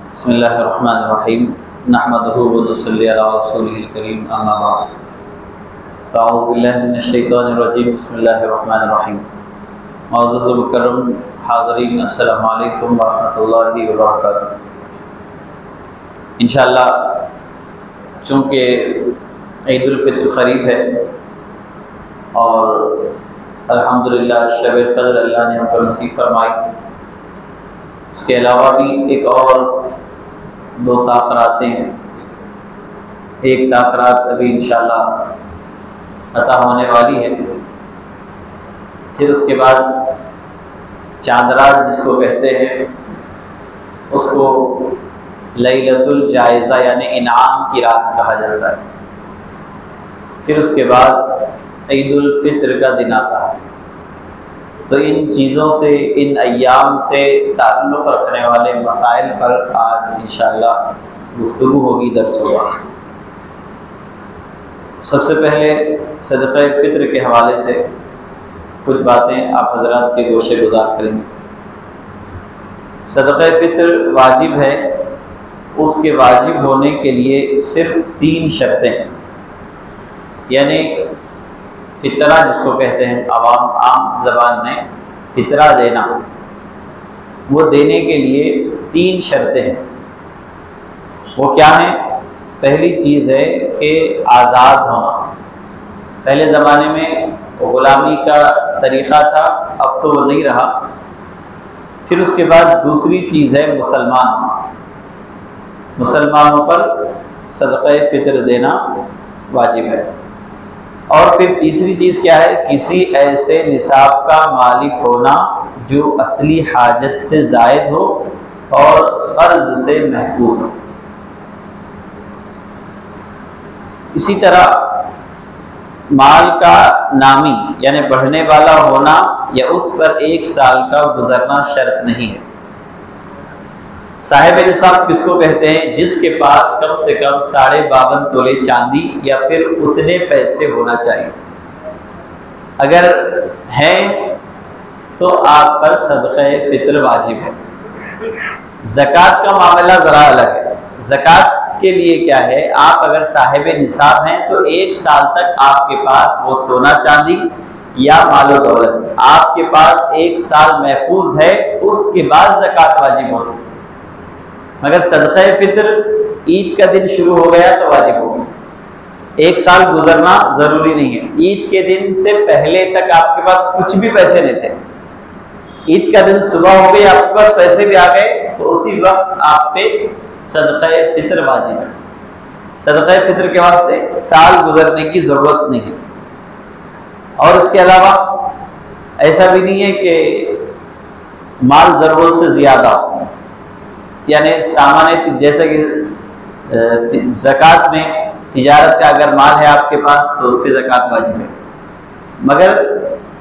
बिस्मिल्लाहिर्रहमानिर्रहीम नहमदुहु व नुसल्ली अला रसूलिहिल करीम अम्मा बाद फ़अऊज़ु बिल्लाहि मिनश शैतानिर रजीम बिस्मिल्लाहिर्रहमानिर्रहीम। मुअज़्ज़ज़ व मुकर्रम हाज़रीन, अस्सलामु अलैकुम व रहमतुल्लाहि व बरकातुहू। इंशाअल्लाह चूँकि ईद उल फित्र क़रीब है और अल्हम्दुलिल्लाह शब क़द्र अल्लाह ने हमको नसीब फरमाई। इसके अलावा भी एक और दो ताख़रातें हैं। एक ताख़रात अभी इंशाअल्लाह अता होने वाली है, फिर उसके बाद चांद रात जिसको कहते हैं उसको लैलतुल जायज़ा यानी इनाम की रात कहा जाता है। फिर उसके बाद ईद उल फित्र का दिन आता है। तो इन चीज़ों से, इन अय्याम से ताल्लुक़ रखने वाले मसाइल पर आज इंशाअल्लाह गुफ्तगू होगी, दर्स होगा। सबसे पहले सदक़ा फ़ित्र के हवाले से कुछ बातें आप हज़रात के गोशे गुज़ार करेंगे। सदक़ा फ़ित्र वाजिब है, उसके वाजिब होने के लिए सिर्फ 3 शर्तें हैं। यानी फितरा जिसको कहते हैं आम ज़बान में फितरा देना, वो देने के लिए 3 शर्तें हैं। वो क्या हैं? पहली चीज़ है कि आज़ाद होना। पहले ज़माने में ग़ुलामी का तरीक़ा था, अब तो वो नहीं रहा। फिर उसके बाद दूसरी चीज़ है मुसलमान होना। मुसलमानों पर सदक़ा फ़ित्र देना वाजिब है। और फिर तीसरी चीज़ क्या है? किसी ऐसे निसाब का मालिक होना जो असली हाजत से ज़ायद हो और क़र्ज़ से महफूज हो। इसी तरह माल का नामी यानी बढ़ने वाला होना या उस पर 1 साल का गुजरना शर्त नहीं है। साहिब निसाब किसको कहते हैं? जिसके पास कम से कम 52.5 तोले चांदी या फिर उतने पैसे होना चाहिए। अगर है तो आप पर सदक़ा फ़ित्र वाजिब है। ज़कात का मामला ज़रा अलग है। ज़कात के लिए क्या है? आप अगर साहिब निसाब हैं तो 1 साल तक आपके पास वो सोना चांदी या मालो दौलत आपके पास 1 साल महफूज है, उसके बाद ज़कात वाजिब होती है। मगर सदक़ा फ़ित्र ईद का दिन शुरू हो गया तो वाजिब होगी। 1 साल गुजरना ज़रूरी नहीं है। ईद के दिन से पहले तक आपके पास कुछ भी पैसे नहीं थे, ईद का दिन सुबह हो गई, आपके पास पैसे भी आ गए, तो उसी वक्त आप पे सदक़ा फ़ित्र वाजिब है। सदक़ा फ़ित्र के वास्ते साल गुजरने की ज़रूरत नहीं है। और उसके अलावा ऐसा भी नहीं है कि माल ज़रूरत से ज़्यादा हो, यानी सामान्य जैसे कि ज़कात में तिजारत का अगर माल है आपके पास तो उसकी ज़कात वाजिब है। मगर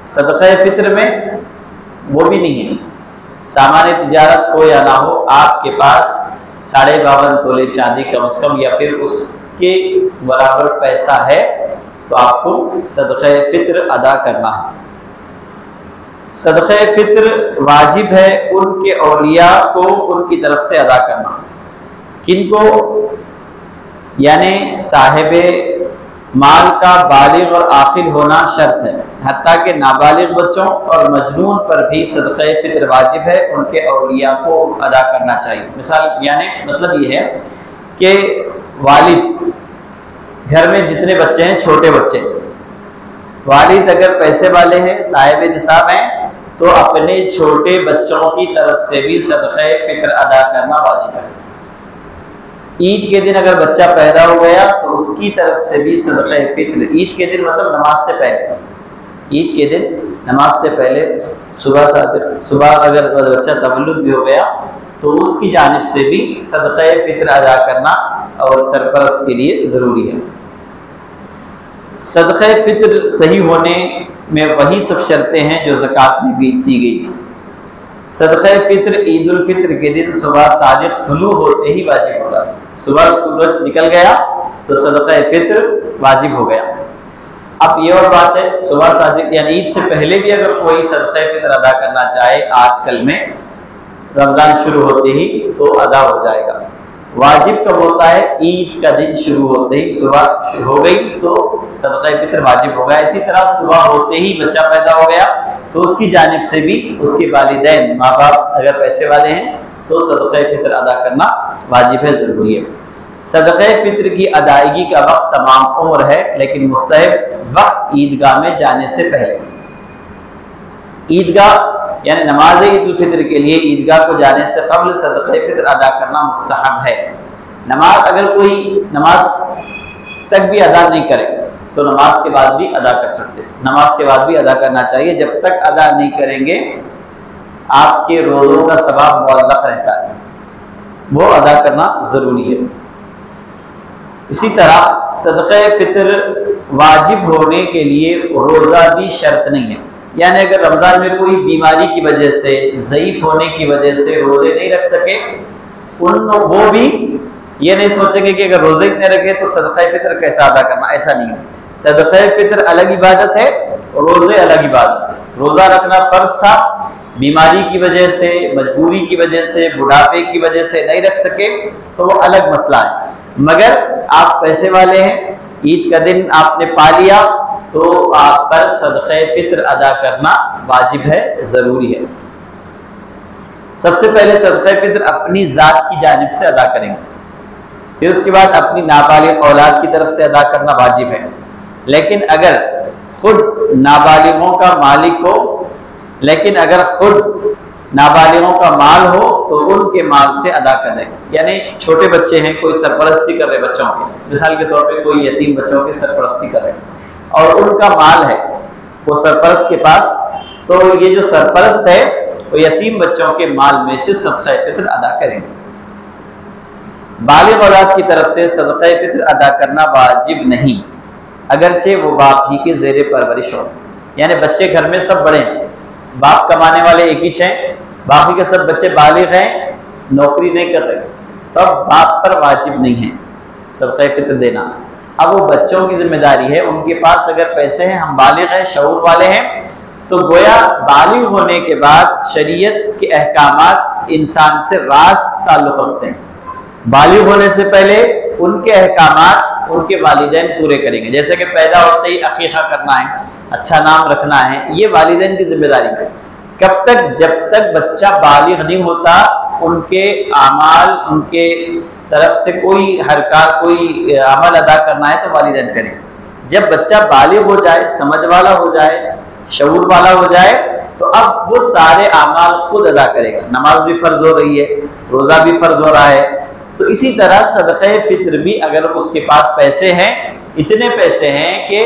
सदक़ा फ़ित्र में वो भी नहीं है। सामान्य तिजारत हो या ना हो, आपके पास 52.5 तोले चांदी कम से कम या फिर उसके बराबर पैसा है तो आपको सदक़ा फ़ित्र अदा करना है। सदक़ा फ़ित्र वाजिब है उनके औलिया को उनकी तरफ से अदा करना। किनको? यानी साहिब माल का बालिग और आकिल होना शर्त है। हत्ता कि नाबालिग बच्चों और मजनून पर भी सदक़ा फ़ित्र वाजिब है, उनके औलिया को अदा करना चाहिए। मिसाल यानी मतलब ये है कि वालिद घर में जितने बच्चे हैं, छोटे बच्चे, वालिद अगर पैसे वाले हैं, साहिब निसाब हैं, तो अपने छोटे बच्चों की तरफ से भी सदक़ा फ़ित्र अदा करना वाजिब है। ईद के दिन अगर बच्चा पैदा हो गया तो उसकी तरफ से भी सदक़ा फ़ित्र, ईद के दिन मतलब नमाज से पहले, ईद के दिन नमाज से पहले सुबह अगर बच्चा तवल्लुद भी हो गया तो उसकी जानिब से भी सदक़ा फ़ित्र अदा करना और सरपरस्त के लिए ज़रूरी है। सदक़ा फ़ित्र सही होने में वही सब शर्तें हैं जो ज़कात में भी दी गई थी। सदक़ा फ़ित्र ईद उल फित्र के दिन सुबह सादिक़ तुलू होते ही वाजिब होगा। सुबह सूरज निकल गया तो सदक़ा फ़ित्र वाजिब हो गया। अब ये और बात है, सुबह सादिक़ यानी ईद से पहले भी अगर कोई सदक़ा फ़ित्र अदा करना चाहे आजकल में रमजान शुरू होते ही तो अदा हो जाएगा। वाजिब कब होता है? ईद का दिन शुरू होते ही, सुबह हो गई तो सदका फित्र वाजिब हो गया। इसी तरह सुबह होते ही बच्चा पैदा हो गया तो उसकी जानिब से भी उसके वालिदैन, माँ बाप अगर पैसे वाले हैं तो सदका फित्र अदा करना वाजिब है, ज़रूरी है। सदका फित्र की अदायगी का वक्त तमाम उम्र है, लेकिन मुस्तहब वक्त ईदगाह में जाने से पहले। ईदगाह यानी नमाज ईद उल फित्र के लिए ईदगाह को जाने से कब्ल सदका फित्र अदा करना मुस्तहब है। नमाज अगर कोई नमाज तक भी अदा नहीं करे तो नमाज के बाद भी अदा कर सकते हैं। नमाज के बाद भी अदा करना चाहिए। जब तक अदा नहीं करेंगे आपके रोज़ों का सवाब मुअल्लक़ रहता है, वो अदा करना ज़रूरी है। इसी तरह सदका फित्र वाजिब होने के लिए रोज़ा भी शर्त नहीं है। यानी अगर रमज़ान में कोई बीमारी की वजह से, ज़ईफ़ होने की वजह से रोज़े नहीं रख सके, वो भी ये नहीं सोचेंगे कि अगर रोज़े इतने रखे तो सदका फित्र कैसा अदा करना, ऐसा नहीं है। सदका फित्र अलग इबादत है, रोज़े अलग इबादत है। रोज़ा रखना फ़र्ज था, बीमारी की वजह से, मजबूरी की वजह से, बुढ़ापे की वजह से नहीं रख सके तो वो अलग मसला है। मगर आप पैसे वाले हैं, ईद का दिन आपने पा लिया तो आप पर सदका फित्र अदा करना वाजिब है, ज़रूरी है। सबसे पहले सदका फित्र अपनी ज़ात की जानिब से अदा करेंगे, फिर उसके बाद अपनी नाबालिग औलाद की तरफ से अदा करना वाजिब है। लेकिन अगर खुद नाबालिगों का मालिक हो, लेकिन अगर खुद नाबालिगों का माल हो तो उनके माल से अदा करें। यानी छोटे बच्चे हैं, कोई सरपरस्ती कर रहे बच्चों की, मिसाल के तौर पे कोई यतीम बच्चों की सरपरस्ती कर रहे और उनका माल है वो सरपरस्त के पास, तो ये जो सरपरस्त है वो यतीम बच्चों के माल में से सदका फित्र अदा करेंगे। बालिग औलाद की तरफ से सदका फित्र अदा करना वाजिब नहीं, अगरचे वो बाप ही के ज़ेरे परवरिश हो। यानी बच्चे घर में सब बड़े हैं, बाप कमाने वाले एक ही हैं, बाकी के सब बच्चे बालिग हैं, नौकरी नहीं कर रहे, तो अब बाप पर वाजिब नहीं है सदका फित्र देना। अब वो बच्चों की जिम्मेदारी है, उनके पास अगर पैसे हैं, हम बालिग हैं, शऊर वाले हैं, तो गोया बालिग होने के बाद शरीयत के अहकामात इंसान से रास्त ताल्लुक़ रखते हैं। बालिग होने से पहले उनके अहकामात उनके वालिदैन पूरे करेंगे। जैसे कि पैदा होते ही अकीक़ा करना है, अच्छा नाम रखना है, ये वालिदैन की जिम्मेदारी है। कब तक? जब तक बच्चा बालिग नहीं होता, उनके आमाल, उनके तरफ से कोई हरकत, कोई अमल अदा करना है तो वालिदैन करें। जब बच्चा बालिग हो जाए, समझ वाला हो जाए, शऊर वाला हो जाए, तो अब वो सारे आमाल खुद अदा करेगा। नमाज भी फ़र्ज हो रही है, रोज़ा भी फ़र्ज हो रहा है, तो इसी तरह सदका फित्र भी अगर उसके पास पैसे हैं, इतने पैसे हैं कि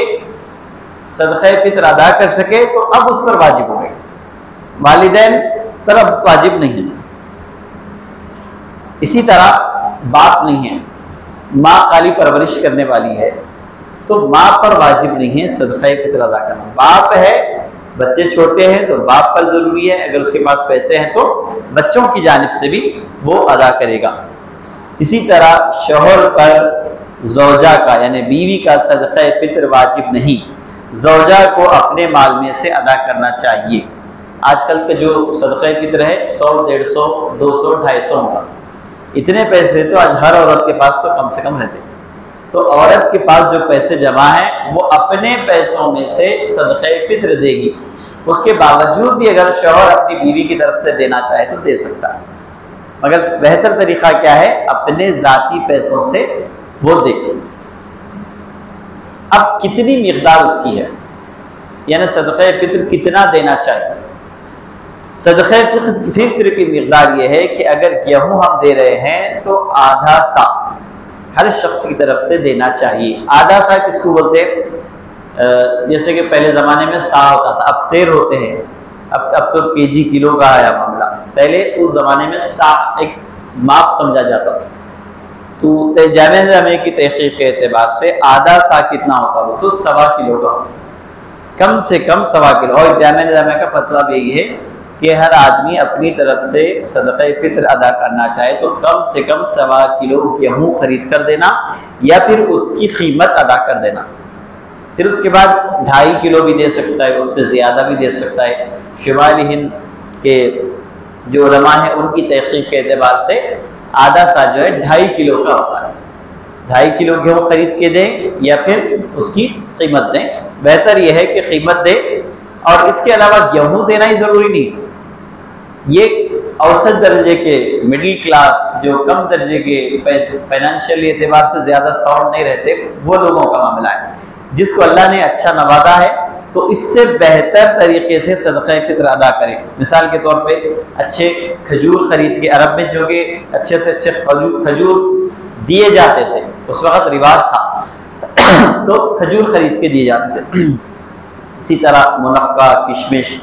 सदका फित्र अदा कर सके, तो अब उस पर वाजिब हो गए। वालिदैन पर अब वाजिब नहीं है। इसी तरह बाप नहीं है, माँ खाली परवरिश करने वाली है, तो माँ पर वाजिब नहीं है सदका फित्र अदा करना। बाप है, बच्चे छोटे हैं तो बाप पर ज़रूरी है, अगर उसके पास पैसे हैं तो बच्चों की जानिब से भी वो अदा करेगा। इसी तरह शौहर पर ज़ौजा का यानी बीवी का सदका फित्र वाजिब नहीं, ज़ौजा को अपने माल में से अदा करना चाहिए। आजकल का जो सदका फित्र है 100, 150, 200, 250 होगा, इतने पैसे तो आज हर औरत के पास तो कम से कम रहते। तो औरत के पास जो पैसे जमा हैं वो अपने पैसों में से सदका फित्र देगी। उसके बावजूद भी अगर शौहर अपनी बीवी की तरफ से देना चाहे तो दे सकता है, मगर बेहतर तरीका क्या है? अपने ज़ाती पैसों से वो दे। अब कितनी मिक़दार उसकी है, यानी सदका फित्र कितना देना चाहिए? सदका फित्र की मिक़दार ये है कि अगर गेहूँ हम दे रहे हैं तो आधा सा हर शख्स की तरफ से देना चाहिए। आधा सा किसको बोलते हैं? जैसे कि पहले ज़माने में सा होता था, अब सेर होते हैं, अब तो केजी किलो का आया मामला। पहले उस ज़माने में सा एक माप समझा जाता था। तो जामे की तहक़ीक़ के एतबार से आधा सा कितना होता वो तो 1.25 किलो का, कम से कम 1.25 किलो। और जामे का फतवा यही है कि हर आदमी अपनी तरफ से सदका फित्र अदा करना चाहे तो कम से कम 1.25 किलो गेहूँ खरीद कर देना या फिर उसकी कीमत अदा कर देना। फिर उसके बाद 2.5 किलो भी दे सकता है, उससे ज़्यादा भी दे सकता है। शुमाली हिंद के जो उलमा है उनकी तहकीक के एतबार से आधा सा जो है 2.5 किलो का होता है। 2.5 किलो गेहूँ खरीद के दें या फिर उसकी कीमत दें। बेहतर यह है कि कीमत दें, और इसके अलावा गेहूँ देना ही ज़रूरी नहीं है। ये औसत दर्जे के, मिडिल क्लास, जो कम दर्जे के पैसे फाइनेंशियल एतबार से ज़्यादा साउंड नहीं रहते, वो लोगों का मामला है। जिसको अल्लाह ने अच्छा नवाजा है तो इससे बेहतर तरीके से सदक़ा फित्र अदा करें। मिसाल के तौर पे अच्छे खजूर खरीद के, अरब में जो कि अच्छे से अच्छे खजूर दिए जाते थे, उस वक़्त रिवाज था तो खजूर खरीद के दिए जाते थे। इसी तरह मुनक्का, किशमिश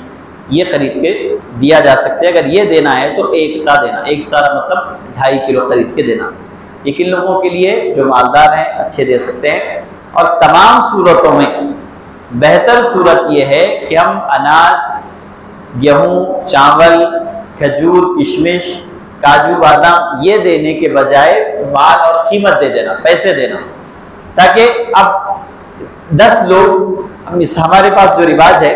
ये खरीद के दिया जा सकते हैं। अगर ये देना है तो 1 सा देना, 1 सा मतलब 2.5 किलो खरीद के देना। ये किन लोगों के लिए जो मालदार हैं अच्छे दे सकते हैं। और तमाम सूरतों में बेहतर सूरत यह है कि हम अनाज, गेहूँ, चावल, खजूर, किशमिश, काजू, बादाम ये देने के बजाय माल और कीमत दे देना, पैसे देना, ताकि अब 10 लोग, हमारे पास जो रिवाज है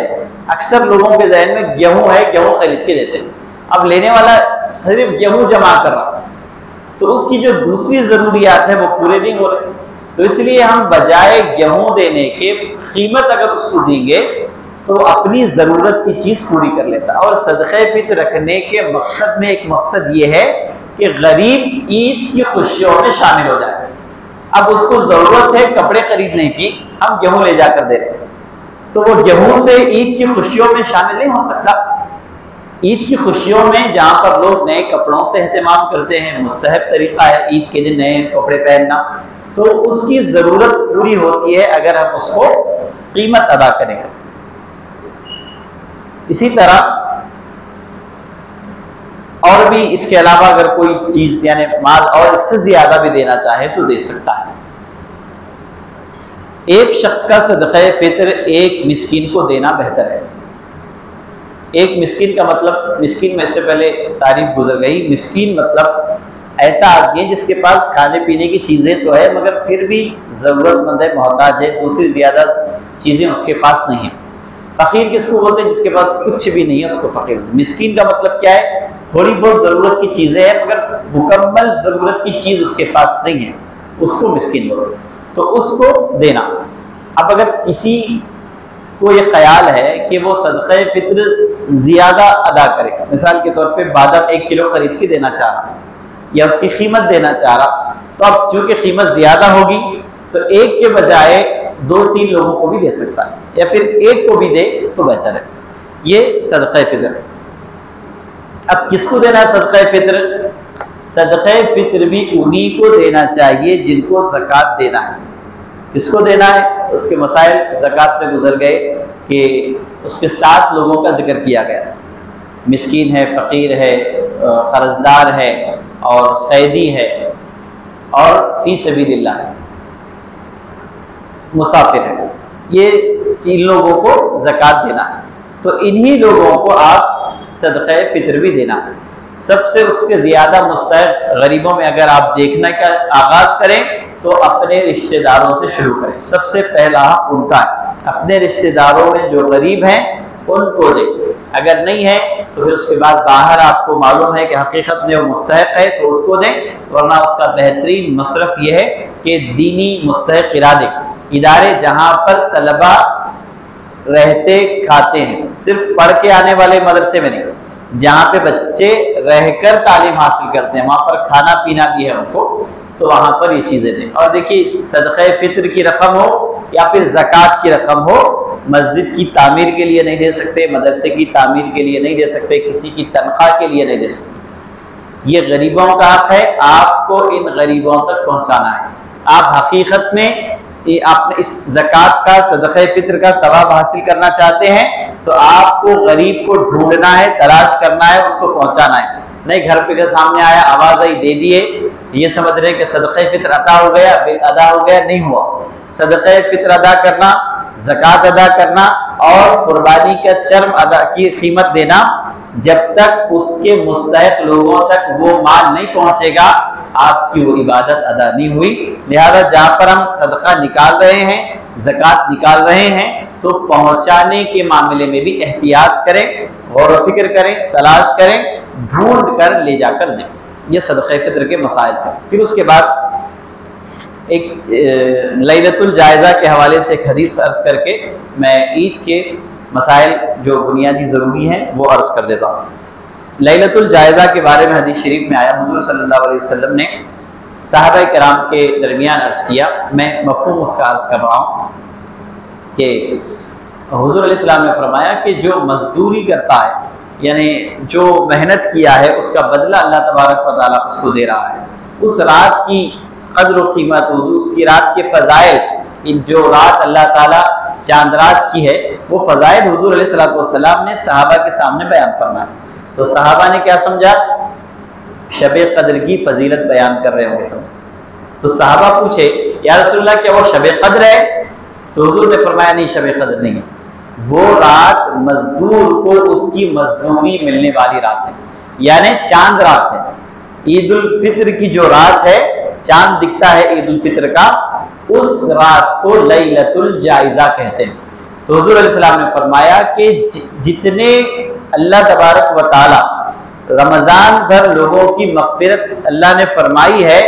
अक्सर लोगों के जहन में गेहूँ है, गेहूँ खरीद के देते हैं। अब लेने वाला सिर्फ गेहूँ जमा कर रहा, तो उसकी जो दूसरी ज़रूरियात है वो पूरे नहीं हो रहे। तो इसलिए हम बजाय गेहूँ देने के कीमत अगर उसको देंगे तो अपनी ज़रूरत की चीज़ पूरी कर लेता। और सदक़े फित्र रखने के मकसद में एक मकसद ये है कि गरीब ईद की खुशियों में शामिल हो जाए। अब उसको ज़रूरत है कपड़े खरीदने की, हम गेहूँ ले जाकर दे रहे हैं, तो वो गेहूँ से ईद की खुशियों में शामिल नहीं हो सकता। ईद की खुशियों में जहाँ पर लोग नए कपड़ों से एहतमाम करते हैं, मुस्तहब तरीक़ा है ईद के दिन नए कपड़े पहनना, तो उसकी ज़रूरत पूरी होती है अगर हम उसको कीमत अदा करेंगे। इसी तरह और भी इसके अलावा अगर कोई चीज़ यानी माल और इससे ज़्यादा भी देना चाहे तो दे सकता है। एक शख्स का सदक़े फित्र एक मिस्कीन को देना बेहतर है। एक मिस्कीन का मतलब, मिस्कीन में से पहले तारीफ गुजर गई, मिस्कीन मतलब ऐसा आदमी है जिसके पास खाने पीने की चीज़ें तो है मगर फिर भी ज़रूरतमंद है, मोहताज है, दूसरी ज़्यादा चीज़ें उसके पास नहीं है। फ़कीर किसको बोलते हैं? जिसके पास कुछ भी नहीं है उसको फ़कीर। मिस्कीन का मतलब क्या है? थोड़ी बहुत ज़रूरत की चीज़ें हैं मगर मुकम्मल ज़रूरत की चीज़ उसके पास नहीं है, उसको मिस्कीन बोलते हैं। तो उसको देना। अब अगर किसी को ये ख्याल है कि वो सदक़े फित्र ज़्यादा अदा करे, मिसाल के तौर पे बादाम 1 किलो खरीद के देना चाह रहा या उसकी कीमत देना चाह रहा, तो अब चूँकि कीमत ज़्यादा होगी तो एक के बजाय 2-3 लोगों को भी दे सकता है, या फिर एक को भी दे तो बेहतर है। ये सदक़े फित्र। अब किसको देना है सदक़े फित्र? सदक़े फित्र भी उन्हीं को देना चाहिए जिनको ज़कात देना है। किसको देना है? उसके मसाइल ज़कात में गुजर गए कि उसके 7 लोगों का जिक्र किया गया। मिस्कीन है, फ़कीर है, क़र्ज़दार है और क़ैदी है और फ़ी सबीलिल्लाह है, मुसाफिर है। ये 3 लोगों को ज़कात देना है। तो इन्हीं लोगों को आप सदक़े फित्र भी देना है। सबसे उसके ज़्यादा मुस्तहक़ गरीबों में अगर आप देखने का आगाज़ करें तो अपने रिश्तेदारों से शुरू करें। सबसे पहला उनका है, अपने रिश्तेदारों में जो गरीब हैं उनको दें। अगर नहीं है तो फिर उसके बाद बाहर आपको मालूम है कि हकीकत में वो मुस्तहक़ है तो उसको दें, वरना उसका बेहतरीन मसरफ़ ये है कि दीनी मुस्तहक़ इदारे जहाँ पर तलबा रहते खाते हैं, सिर्फ पढ़ के आने वाले मदरसे में नहीं, जहाँ पे बच्चे रहकर तालीम हासिल करते हैं, वहाँ पर खाना पीना भी है उनको, तो वहाँ पर ये चीज़ें दें। और देखिए सदक़े फित्र की रकम हो या फिर ज़कात की रकम हो, मस्जिद की तामीर के लिए नहीं दे सकते, मदरसे की तामीर के लिए नहीं दे सकते, किसी की तनख्वाह के लिए नहीं दे सकते। ये गरीबों का हक़ है, आपको इन गरीबों तक पहुँचाना है। आप हकीकत में आपने इस ज़कात का, सदक़े फित्र का सवाब हासिल करना चाहते हैं तो आपको गरीब को ढूंढना है, तलाश करना है, उसको पहुँचाना है। नहीं घर पे के सामने आया, आवाज़ आई, दे दिए, ये समझ रहे हैं कि सदक़े फित्र अदा हो गया, अदा हो गया, नहीं हुआ। सदक़े फित्र अदा करना, ज़कात अदा करना और कुर्बानी का चर्म अदा की कीमत देना, जब तक उसके मुस्तहक़ लोगों तक वो माल नहीं पहुँचेगा आपकी वो इबादत अदा नहीं हुई। लिहाजा जहाँ पर हम सदक़ा निकाल रहे हैं, ज़कात निकाल रहे हैं, तो पहुँचाने के मामले में भी एहतियात करें, गौर व फिक्र करें, तलाश करें ढूंढ कर ले जाकर दें। ये सदक़े फ़ित्र के मसाइल थे। फिर उसके बाद एक लैलतुल जायज़ा के हवाले से एक हदीस अर्ज़ करके मैं ईद के मसाइल जो बुनियादी ज़रूरी हैं वो अर्ज़ कर देता हूँ। लैलतुल जायज़ा के बारे में हदीस शरीफ में आया, हुज़ूर सल्लल्लाहु अलैहि वसल्लम ने सहाबा किराम के दरमियान अर्ज़ किया, मैं मफ़हूम उसका अर्ज़ कर रहा हूँ कि हुज़ूर अलैहि सलाम ने फरमाया कि जो मजदूरी करता है, यानी जो मेहनत किया है, उसका बदला अल्लाह तबारक व तआला उसको दे रहा है। उस रात की क़द्र व क़ीमत, उसकी रात के फ़ज़ाइल, जो रात अल्लाह ताला चांद रात की है, वो फ़ज़ाइल हुज़ूर अलैहिस्सलातु वस्सलाम ने सहाबा के सामने बयान फरमाया। तो सहाबा ने क्या समझा? शब क़द्र की फजीलत बयान कर रहे होंगे सब। तो सहाबा पूछे, या रसूलल्लाह क्या वो शब क़द्र है? तो हुज़ूर ने फरमाया नहीं, शब क़द्र नहीं है, वो रात मजदूर को उसकी मजदूरी मिलने वाली रात है, यानी चांद रात है। ईद उल फित्र की जो रात है, चांद दिखता है ईद उल फित्र का, उस रात को लैलतुल जायज़ा कहते हैं। तो हुज़ूर अलैहि सलाम ने फरमाया कि जितने अल्लाह तबारक व तआला रमज़ान भर लोगों की मग़फ़िरत अल्लाह ने फरमाई है,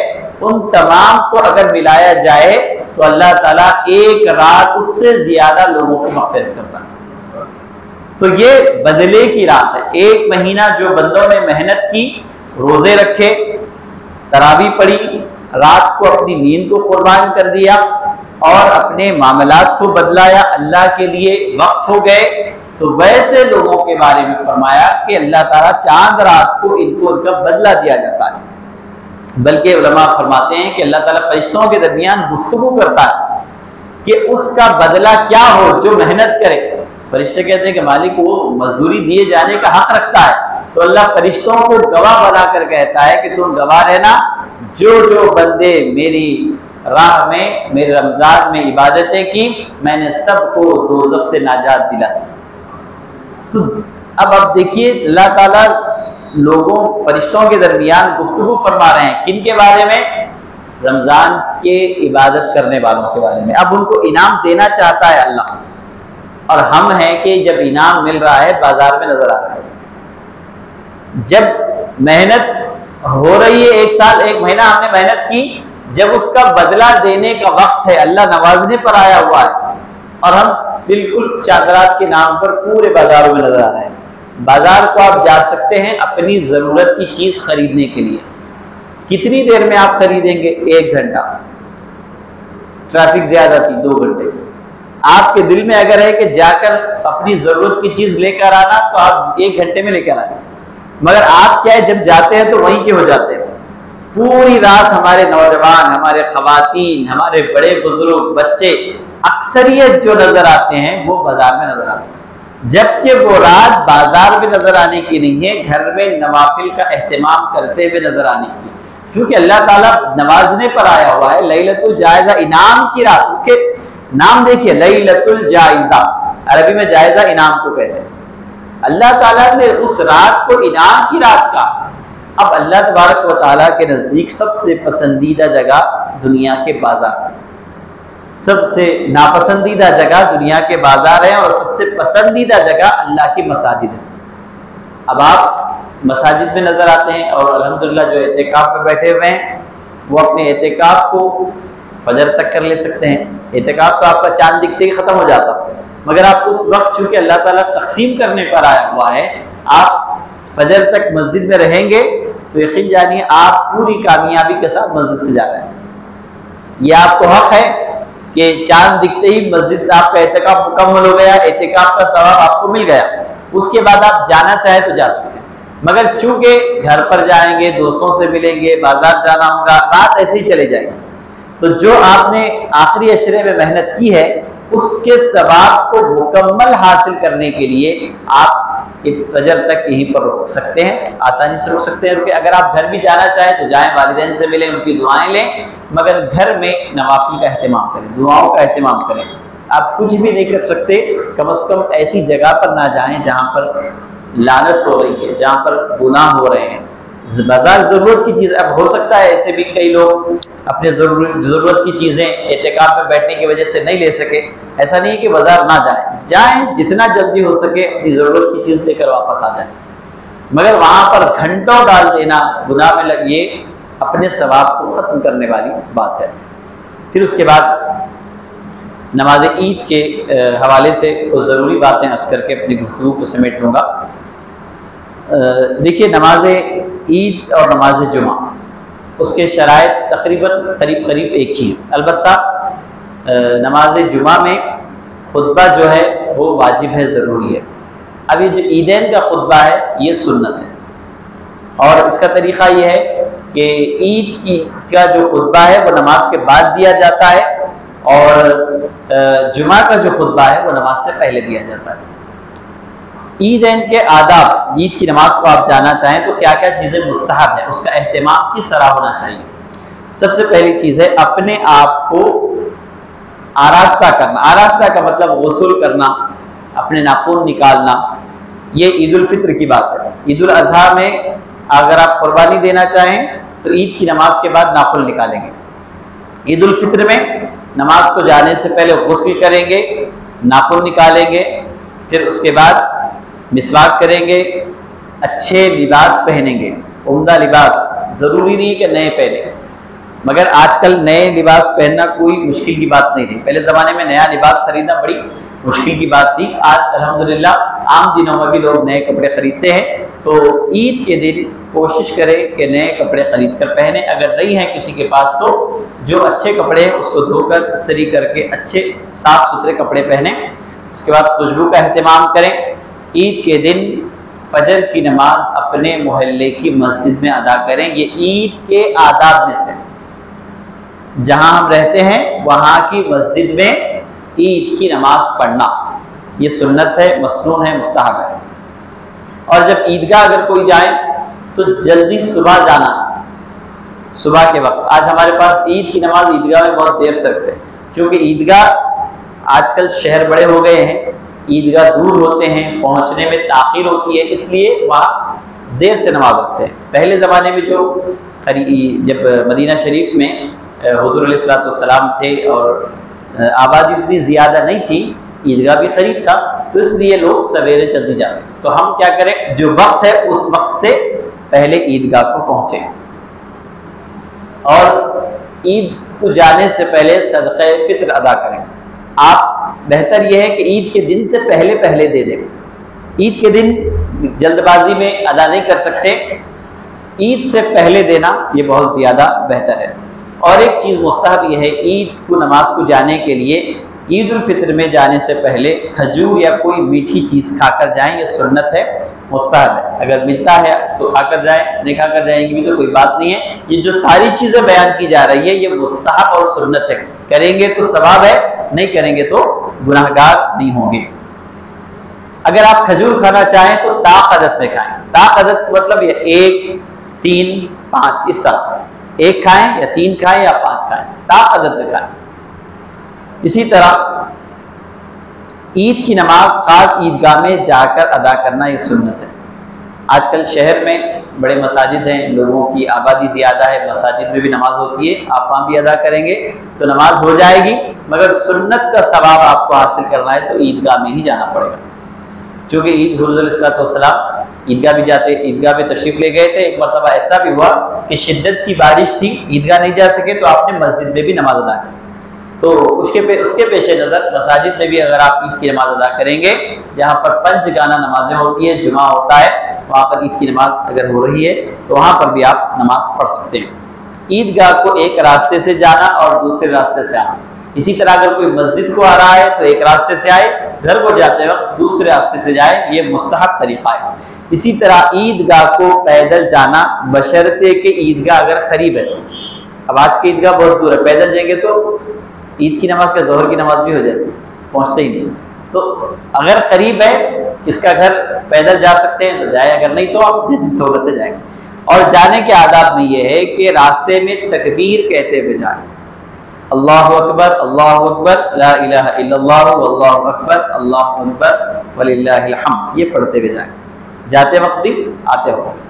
उन तमाम को अगर मिलाया जाए तो अल्लाह ताला एक रात उससे ज्यादा लोगों को मग़फ़िरत करता है। तो ये बदले की रात है। एक महीना जो बंदों ने मेहनत की, रोजे रखे, तरावी पढ़ी, रात को अपनी नींद को कुर्बान कर दिया और अपने मामलात को बदलाया, अल्लाह के लिए वक्फ हो गए, तो वैसे लोगों के बारे में फरमाया कि अल्लाह ताला चांद रात को इनको उनका बदला दिया जाता है। बल्कि उलमा फरमाते हैं कि अल्लाह ताला फरिश्तों के दरमियान गुफ्तगू करता है कि उसका बदला क्या हो जो मेहनत करे। फरिश्ते कहते हैं कि मालिक वो मजदूरी दिए जाने का हक रखता है, तो अल्लाह फरिश्तों को गवाह बनाकर कहता है कि तुम गवाह रहना, जो जो बंदे मेरी राह में, मेरे रमजान में इबादतें की, मैंने सबको दोज़ख से नाजात दिला। तो अब आप देखिए अल्लाह ताला लोगों फरिश्तों के दरमियान गुफ्तगू फरमा रहे हैं, किन के बारे में? रमजान के इबादत करने वालों के बारे में। अब उनको इनाम देना चाहता है अल्लाह, और हम हैं कि जब इनाम मिल रहा है बाजार में नजर आ रहा है। जब मेहनत हो रही है, एक साल एक महीना हमने मेहनत की, जब उसका बदला देने का वक्त है, अल्लाह नवाजने पर आया हुआ है, और हम बिल्कुल चादरात के नाम पर पूरे बाजारों में नजर आ रहे हैं। बाजार को आप जा सकते हैं अपनी ज़रूरत की चीज़ खरीदने के लिए, कितनी देर में आप खरीदेंगे? 1 घंटा। ट्रैफिक ज़्यादा थी 2 घंटे। आपके दिल में अगर है कि जाकर अपनी ज़रूरत की चीज़ लेकर आना, तो आप 1 घंटे में लेकर आए, मगर आप क्या है, जब जाते हैं तो वहीं के हो जाते हैं। पूरी रात हमारे नौजवान, हमारे ख़वातीन, हमारे बड़े बुजुर्ग, बच्चे, अक्सरियत जो नज़र आते हैं वो बाजार में नज़र आते हैं, जबकि वो रात बाजार में नजर आने की नहीं है, घर में नवाफिल का एहतमाम करते हुए नजर आने की। क्योंकि अल्लाह ताला नवाजने पर आया हुआ है। लैलतुल जायज़ा इनाम की रात, उसके नाम देखिए, लैलतुल जायज़ा, अरबी में जायज़ा इनाम को कहते हैं। अल्लाह ताला ने उस रात को इनाम की रात का। अब अल्लाह तबारक व तआला के नज़दीक सबसे पसंदीदा जगह दुनिया के बाजार, सबसे नापसंदीदा जगह दुनिया के बाजार है, और सबसे पसंदीदा जगह अल्लाह की मसाजिद है। अब आप मसाजिद में नजर आते हैं, और अल्हम्दुलिल्लाह जो एतिकाफ में बैठे हुए हैं वो अपने एतिकाफ को फजर तक कर ले सकते हैं। एतिकाफ तो आपका चांद दिखते ही खत्म हो जाता, मगर आप उस वक्त चूंकि अल्लाह ताला तकसीम करने पर आया हुआ है, आप फजर तक मस्जिद में रहेंगे तो यकीन जानिए आप पूरी कामयाबी के साथ मस्जिद से जा रहे हैं। यह आपको हक है कि चांद दिखते ही मस्जिद से आपका एतिकाफ मुकम्मल हो गया, एतिकाफ का सवाब आपको मिल गया, उसके बाद आप जाना चाहे तो जा सकते हैं। मगर चूंकि घर पर जाएंगे, दोस्तों से मिलेंगे, बाजार जाना होगा, रात ऐसे ही चले जाएंगे, तो जो आपने आखिरी अशरे में मेहनत की है उसके सवाब को मुकम्मल हासिल करने के लिए आप फजर तक यहीं पर रुक सकते हैं, आसानी से रुक सकते हैं। अगर आप घर भी जाना चाहें तो जाएं, वालिदैन से मिलें, उनकी दुआएं लें, मगर घर में नवाफिल का एहतमाम करें, दुआओं का एहतमाम करें। आप कुछ भी नहीं कर सकते, कम से कम ऐसी जगह पर ना जाएं जहाँ पर लानत हो रही है, जहाँ पर गुनाह हो रहे हैं। बाजार ज़रूरत की चीज़, अब हो सकता है ऐसे भी कई लोग अपने ज़रूरत की चीज़ें एतिकाफ में बैठने की वजह से नहीं ले सके, ऐसा नहीं है कि बाजार ना जाएं, जितना जल्दी हो सके अपनी ज़रूरत की चीज़ लेकर वापस आ जाएं। मगर वहां पर घंटों डाल देना गुनाह में ये अपने सवाब को खत्म करने वाली बात है। फिर उसके बाद नमाज ईद के हवाले से कुछ ज़रूरी बातें अर्ज़ करके अपनी गुफ्तगू को समेट लूँगा। देखिए, नमाज ईद और नमाज जुमा उसके शराइत तकरीबन करीब करीब एक ही हैं। अलबत्ता नमाज जुमा में खुतबा जो है वो वाजिब है, ज़रूरी है। अब ये जो ईदैन का खुतबा है ये सुन्नत है, और इसका तरीक़ा ये है कि ईद का जो खुतबा है वो नमाज के बाद दिया जाता है, और जुमा का जो खुतबा है वो नमाज से पहले दिया जाता है। ईदैन के आदाब, ईद की नमाज को आप जाना चाहें तो क्या क्या चीज़ें मुस्तहब है, उसका एहतमाम किस तरह होना चाहिए। सबसे पहली चीज़ है अपने आप को आरास्ता करना। आरास्ता का मतलब गुस्ल करना, अपने नाखून निकालना। ये ईद उल फित्र की बात है। ईद उल अज़हा में अगर आप कुर्बानी देना चाहें तो ईद की नमाज के बाद नाखून निकालेंगे। ईद उल फित्र में नमाज को जाने से पहले गुस्ल करेंगे, नाखून निकालेंगे, फिर उसके बाद मिसवाक करेंगे, अच्छे लिबास पहनेंगे, उम्दा लिबास। ज़रूरी नहीं कि नए पहने, मगर आजकल नए लिबास पहनना कोई मुश्किल की बात नहीं थी। पहले ज़माने में नया लिबास खरीदना बड़ी मुश्किल की बात थी। आज अल्हम्दुलिल्लाह आम दिनों में भी लोग नए कपड़े खरीदते हैं। तो ईद के दिन कोशिश करें कि नए कपड़े खरीद कर पहने। अगर नहीं है किसी के पास तो जो अच्छे कपड़े हैं उसको धोकर इस्त्री करके अच्छे साफ़ सुथरे कपड़े पहने। उसके बाद खुशबू का अहतमाम करें। ईद के दिन फजर की नमाज अपने मोहल्ले की मस्जिद में अदा करें। ये ईद के आदाब में से, जहाँ हम रहते हैं वहाँ की मस्जिद में ईद की नमाज पढ़ना ये सुन्नत है, मसनून है, मुस्तहब है। और जब ईदगाह अगर कोई जाए तो जल्दी सुबह जाना, सुबह के वक्त। आज हमारे पास ईद की नमाज ईदगाह में बहुत देर से रखते हैं, क्योंकि ईदगाह आजकल शहर बड़े हो गए हैं, ईदगाह दूर होते हैं, पहुँचने में ताख़ीर होती है, इसलिए वहाँ देर से नमाज रखते हैं। पहले ज़माने में जब मदीना शरीफ में हुज़ूर अलैहिस्सलाम थे और आबादी इतनी ज़्यादा नहीं थी, ईदगाह भी करीब था, तो इसलिए लोग सवेरे जल्दी जाते। तो हम क्या करें, जो वक्त है उस वक्त से पहले ईदगाह को पहुँचे, और ईद को जाने से पहले सदक़े फ़ित्र अदा करें। आप बेहतर यह है कि ईद के दिन से पहले पहले दे दें। ईद के दिन जल्दबाजी में अदा नहीं कर सकते, ईद से पहले देना ये बहुत ज़्यादा बेहतर है। और एक चीज़ मुस्तहब यह है, ईद को नमाज को जाने के लिए ईद उल फित्र में जाने से पहले खजूर या कोई मीठी चीज़ खाकर जाएं, ये सुन्नत है, मुस्तहब है। अगर मिलता है तो खाकर जाएं, नहीं खाकर जाएंगे भी तो कोई बात नहीं है। ये जो सारी चीज़ें बयान की जा रही है ये मुस्तहब और सुन्नत है। करेंगे तो सवाब है, नहीं करेंगे तो गुनाहगार नहीं होंगे। अगर आप खजूर खाना चाहें तो ताक़दत में खाएं। ताक़दत मतलब ये 1, 3, 5 इस तरह, 1 खाएं या 3 खाएं या 5 खाएं, ताक़दत में खाएं। इसी तरह ईद की नमाज खास ईदगाह में जाकर अदा करना ये सुन्नत है। आजकल शहर में बड़े मसाजिद हैं, लोगों की आबादी ज़्यादा है, मसाजिद में भी नमाज होती है, आप वहाँ भी अदा करेंगे तो नमाज हो जाएगी, मगर सुन्नत का सवाब आपको हासिल करना है तो ईदगाह में ही जाना पड़ेगा। चूँकि ईद हुज़ूर अलैहिस्सलाम ईदगाह भी जाते, ईदगाह में तशरीफ़ ले गए थे। एक मरतबा ऐसा भी हुआ कि शिद्दत की बारिश थी, ईदगाह नहीं जा सके तो आपने मस्जिद में भी नमाज अदा की। तो उसके पेश नज़र मसाजिद में भी अगर आप ईद की नमाज अदा करेंगे, जहाँ पर 5 गाना नमाजें होती है, जुमा होता है, वहाँ पर ईद की नमाज अगर हो रही है तो वहाँ पर भी आप नमाज पढ़ सकते हैं। ईदगाह को एक रास्ते से जाना और दूसरे रास्ते से आना। इसी तरह अगर कोई मस्जिद को आ रहा है तो एक रास्ते से आए, घर को जाते वक्त दूसरे रास्ते से जाए, ये मुस्तहब तरीक़ा है। इसी तरह ईदगाह को पैदल जाना, बशर्ते कि ईदगाह अगर करीब है। अब आज की ईदगाह बहुत दूर है, पैदल जाएंगे तो ईद की नमाज का ज़ोहर की नमाज भी हो जाती है, पहुँचते ही नहीं। तो अगर करीब है, इसका घर पैदल जा सकते हैं तो जाए, अगर नहीं तो आप जैसी सहूलतें जाएंगे। और जाने के आदाब में ये है कि रास्ते में तकबीर कहते हुए जाए, अल्लाहु अकबर, अल्लाहु अकबर, ला इलाहा इल्लल्लाह, अल्लाहु अकबर, अल्लाहु अकबर, वलिल्लाहिल हम्द, ये पढ़ते हुए जाए, जाते वक्त भी आते वक्त।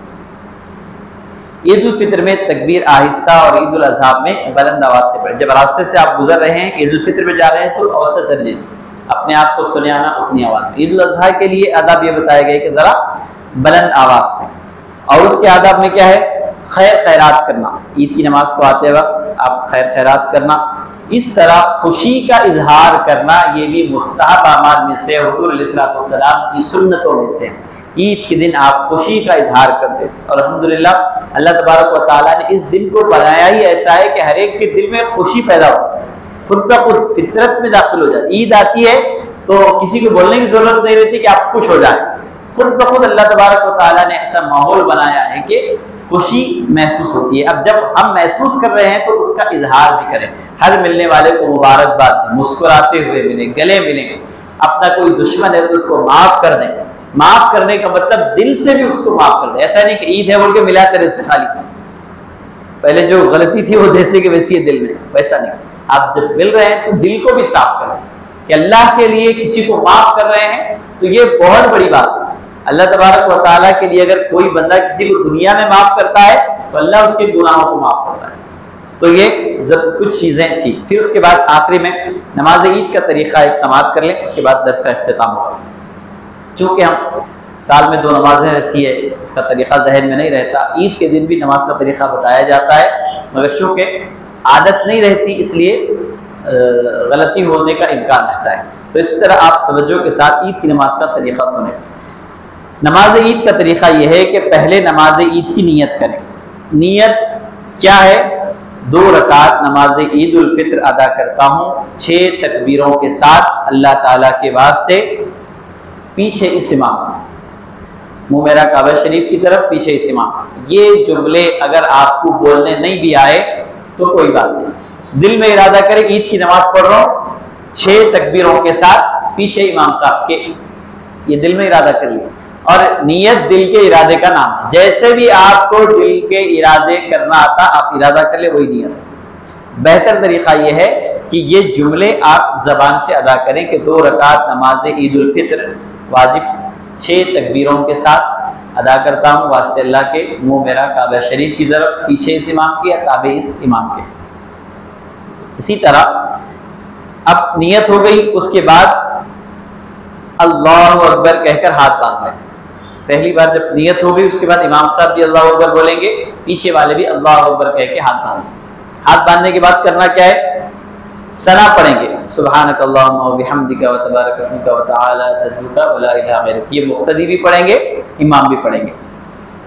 ईद उल फित्र में तकबीर आहिस्ता और ईद उल अज़हा में बुलंद आवाज़ से पढ़े। जब रास्ते से आप गुजर रहे हैं, ईद उल फित्र में जा रहे हैं, तो औसत दर्जे से अपने आप को सुनाना उतनी आवाज़ में। ईद उल अज़हा के लिए आदाब ये बताए गए कि ज़रा बुलंद आवाज़ से और उसके आदाब में क्या है? खैर खैरात करना। ईद की नमाज को आते वक्त आप खैर खैरात करना, इस तरह खुशी का इजहार करना, ये भी मुस्तहब अमाल में से, हुजूर अलैहिस्सलातु वस्सलाम की सुन्नतों में से। ईद के दिन आप खुशी का इजहार करते और अल्हम्दुलिल्लाह अल्लाह तबारक व तआला ने इस दिन को बनाया ही ऐसा है कि हर एक के दिल में खुशी पैदा हो, खुद का खुद फितरत में दाखिल हो जाए। ईद आती है तो किसी को बोलने की जरूरत नहीं रहती कि आप खुश हो जाए, खुद ब खुद अल्लाह तबारक व तआला ने ऐसा माहौल बनाया है कि खुशी महसूस होती है। अब जब हम महसूस कर रहे हैं तो उसका इजहार भी करें, हर मिलने वाले को मुबारकबाद दें, मुस्कुराते हुए मिलें, गले मिलें। अपना कोई दुश्मन है तो उसको माफ कर दें। माफ करने का मतलब दिल से भी उसको माफ कर दें। ऐसा नहीं कि ईद है बोल के मिला तेरे से खाली, पहले जो गलती थी वो जैसे कि वैसी है दिल में, वैसा नहीं। आप जब मिल रहे हैं तो दिल को भी साफ करें कि अल्लाह के लिए किसी को माफ कर रहे हैं तो ये बहुत बड़ी बात है। अल्लाह तबारक व तआला के लिए अगर कोई बंदा किसी को दुनिया में माफ करता है तो अल्लाह उसके गुनाहों को माफ करता है। तो ये जब कुछ चीजें थी। फिर उसके बाद आखिरी में नमाज ईद का तरीका एक समाप्त कर लें, उसके बाद दर्स का इख्तिताम होगा। चूंकि हम साल में 2 नमाजें रहती है, इसका तरीका जहन में नहीं रहता। ईद के दिन भी नमाज का तरीका बताया जाता है, मगर चूंकि आदत नहीं रहती इसलिए गलती होने का इम्कान रहता है। तो इस तरह आप तवज्जो के साथ ईद की नमाज का तरीका सुने। नमाज ईद का तरीका यह है कि पहले नमाज ईद की नीयत करें। नीयत क्या है? 2 रकात नमाज ईद उल फित्र अदा करता हूँ 6 तकबीरों के साथ अल्लाह ताला के वास्ते, पीछे इस इमाम, मुँह मेरा काबा शरीफ की तरफ, पीछे इस इमाम। ये जुमले अगर आपको बोलने नहीं भी आए तो कोई बात नहीं, दिल में इरादा करें ईद की नमाज पढ़ रहा हूँ 6 तकबीरों के साथ पीछे इमाम साहब के, ये दिल में इरादा कर लिया। और नीयत दिल के इरादे का नाम है। जैसे भी आपको दिल के इरादे करना आता आप इरादा कर ले, वही नीयत। बेहतर तरीका यह है कि ये जुमले आप जबान से अदा करें कि 2 रकात नमाज ईद उल फित्र वाजिब 6 तकबीरों के साथ अदा करता हूँ वास्ते अल्लाह के, मुँह मेरा काबा शरीफ की तरफ, पीछे इस इमाम के या ताबे इस इमाम के। इसी तरह अब नीयत हो गई, उसके बाद अल्लाहु अकबर कहकर हाथ बांध लें। पहली बार जब नीयत हो गई उसके बाद इमाम साहब भी अल्लाहु अकबर बोलेंगे, पीछे वाले भी अल्लाहु अकबर कह के हाथ बांध। हाथ बांधने के बाद करना क्या है? सना पढ़ेंगे, सुब्हानक अल्लाहुम्मा व बिहम्दिका व तबारक अस्मुका व तआला जद्दुका व ला इलाहा गैरुक। ये मुक्तदी भी पढ़ेंगे, इमाम भी पढ़ेंगे।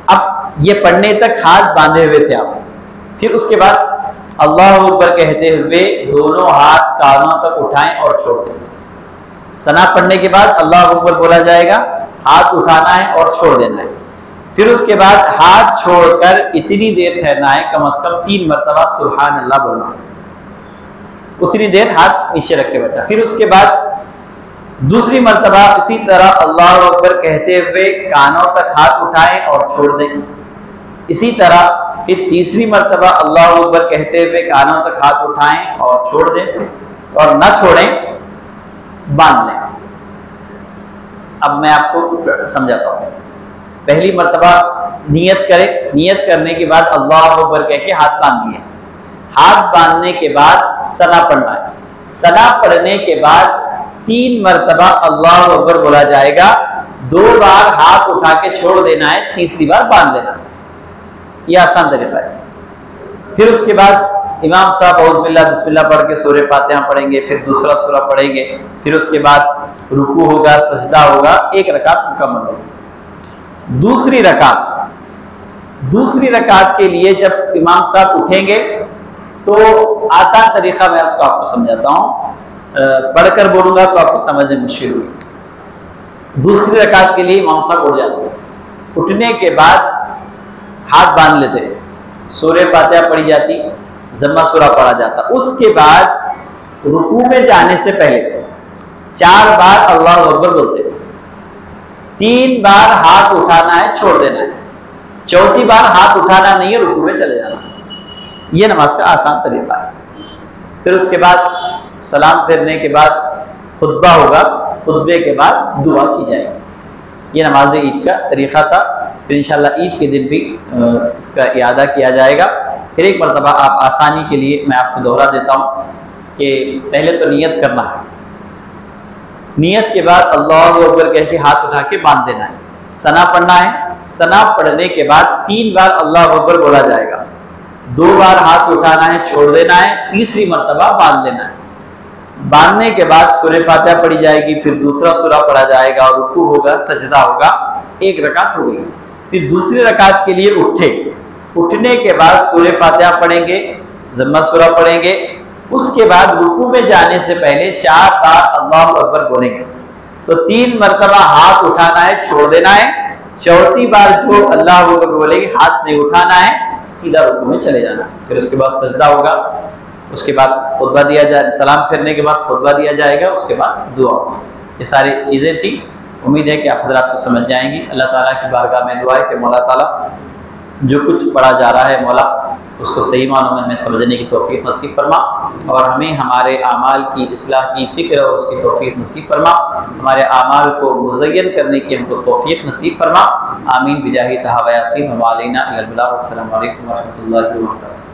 अब ये पढ़ने तक हाथ बांधे हुए थे आप, फिर उसके बाद अल्लाहु अकबर कहते हुए दोनों हाथ कानों तक उठाएं और छोड़ दें। सना पढ़ने के बाद अल्लाहु अकबर बोला जाएगा, हाथ उठाना है और छोड़ देना है। फिर उसके बाद हाथ छोड़कर इतनी देर ठहरना है, कम से कम 3 मरतबा सुभान अल्लाह बोलना, उतनी देर हाथ नीचे रख के बैठा। फिर उसके बाद दूसरी मरतबा इसी तरह अल्लाहु अकबर कहते हुए कानों तक हाथ उठाएं और छोड़ दें। इसी तरह फिर तीसरी मरतबा अल्लाहु अकबर कहते हुए कानों तक हाथ उठाएं और छोड़ दें, और न छोड़ें, बांध लें। अब मैं आपको समझाता हूँ। पहली मरतबा नियत करें, नियत करने के बाद अल्लाहु अकबर कह के हाथ बांध लिए। हाथ बांधने के बाद सना पढ़ना है। सना पढ़ने के बाद 3 मरतबा अल्लाहु अकबर बोला जाएगा, 2 बार हाथ उठा के छोड़ देना है, तीसरी बार बांध देना। यह आसान तरीका है। फिर उसके बाद इमाम साहब औज़ बिल्लाह बिस्मिल्लाह पढ़ के सूरह फातिहा पढ़ेंगे, फिर दूसरा सूरा पढ़ेंगे, फिर उसके बाद रुकू होगा, सजदा होगा, 1 रकात मुकम्मल होगी। दूसरी रकात के लिए जब इमाम साहब उठेंगे तो आसान तरीका मैं उसको आपको समझाता हूँ, पढ़कर बोलूंगा तो आपको समझने मुश्किल होगी। दूसरी रकात के लिए इमाम साहब उठ जाते हैं, उठने के बाद हाथ बांध लेते, सूरह फातिहा पढ़ी जाती, जम्मा सूरा पढ़ा जाता। उसके बाद रुकू में जाने से पहले 4 बार अल्लाहु अकबर बोलते, 3 बार हाथ उठाना है, छोड़ देना है, 4थी बार हाथ उठाना नहीं है, रुकू में चले जाना। ये नमाज का आसान तरीका है। फिर उसके बाद सलाम फेरने के बाद खुतबा होगा, खुतबे के बाद दुआ की जाएगी। ये नमाज ईद का तरीका था। फिर इंशाल्लाह ईद के दिन भी इसका इयादा किया जाएगा। फिर एक मरतबा आप आसानी के लिए मैं आपको दोहरा देता हूँ कि पहले तो नियत करना है, नियत के बाद अल्लाहु अकबर कह के हाथ उठा के बांध देना है, सना पढ़ना है, सना पढ़ने के बाद 3 बार अल्लाह अकबर बोला जाएगा, 2 बार हाथ उठाना है, छोड़ देना है, तीसरी मर्तबा बांध लेना है। बांधने के बाद सूरह फातिहा पढ़ी जाएगी, फिर दूसरा सूरा पढ़ा जाएगा, रुकू होगा, सजदा होगा, 1 रकात हो गई। फिर दूसरी रकात के लिए उठने के बाद सूरह फातिहा पढ़ेंगे, ज़म्मा सूरा पढ़ेंगे, उसके बाद रुकू में जाने से पहले 4 बार अल्लाहु अकबर बोलेंगे। तो 3 मर्तबा हाथ उठाना है, छोड़ देना है, चौथी बार जो अल्लाह अकबर बोलेंगे हाथ नहीं उठाना है, सीधा रुकू में चले जाना। फिर उसके बाद सजदा होगा, उसके बाद खुतबा दिया जाए, सलाम फिरने के बाद खुतबा दिया जाएगा, उसके बाद दुआ होगी। ये सारी चीज़ें थी। उम्मीद है कि आप हज़रात को समझ जाएंगी। अल्लाह ताला की बारगाह में दुआ है कि मौला ताला जो कुछ पढ़ा जा रहा है मौला उसको सही मानों में समझने की तौफीक नसीब फरमा, और हमें हमारे आमाल की इस्लाह की फ़िक्र और उसकी तौफीक नसीब फरमा, हमारे आमाल को मुज़य्यन करने की हमको तौफीक नसीब फरमा। आमीन बिजाही तहा व यासीन व अलैना अल बलाग। अस्सलामु अलैकुम व रहमतुल्लाहि व बरकातुहू।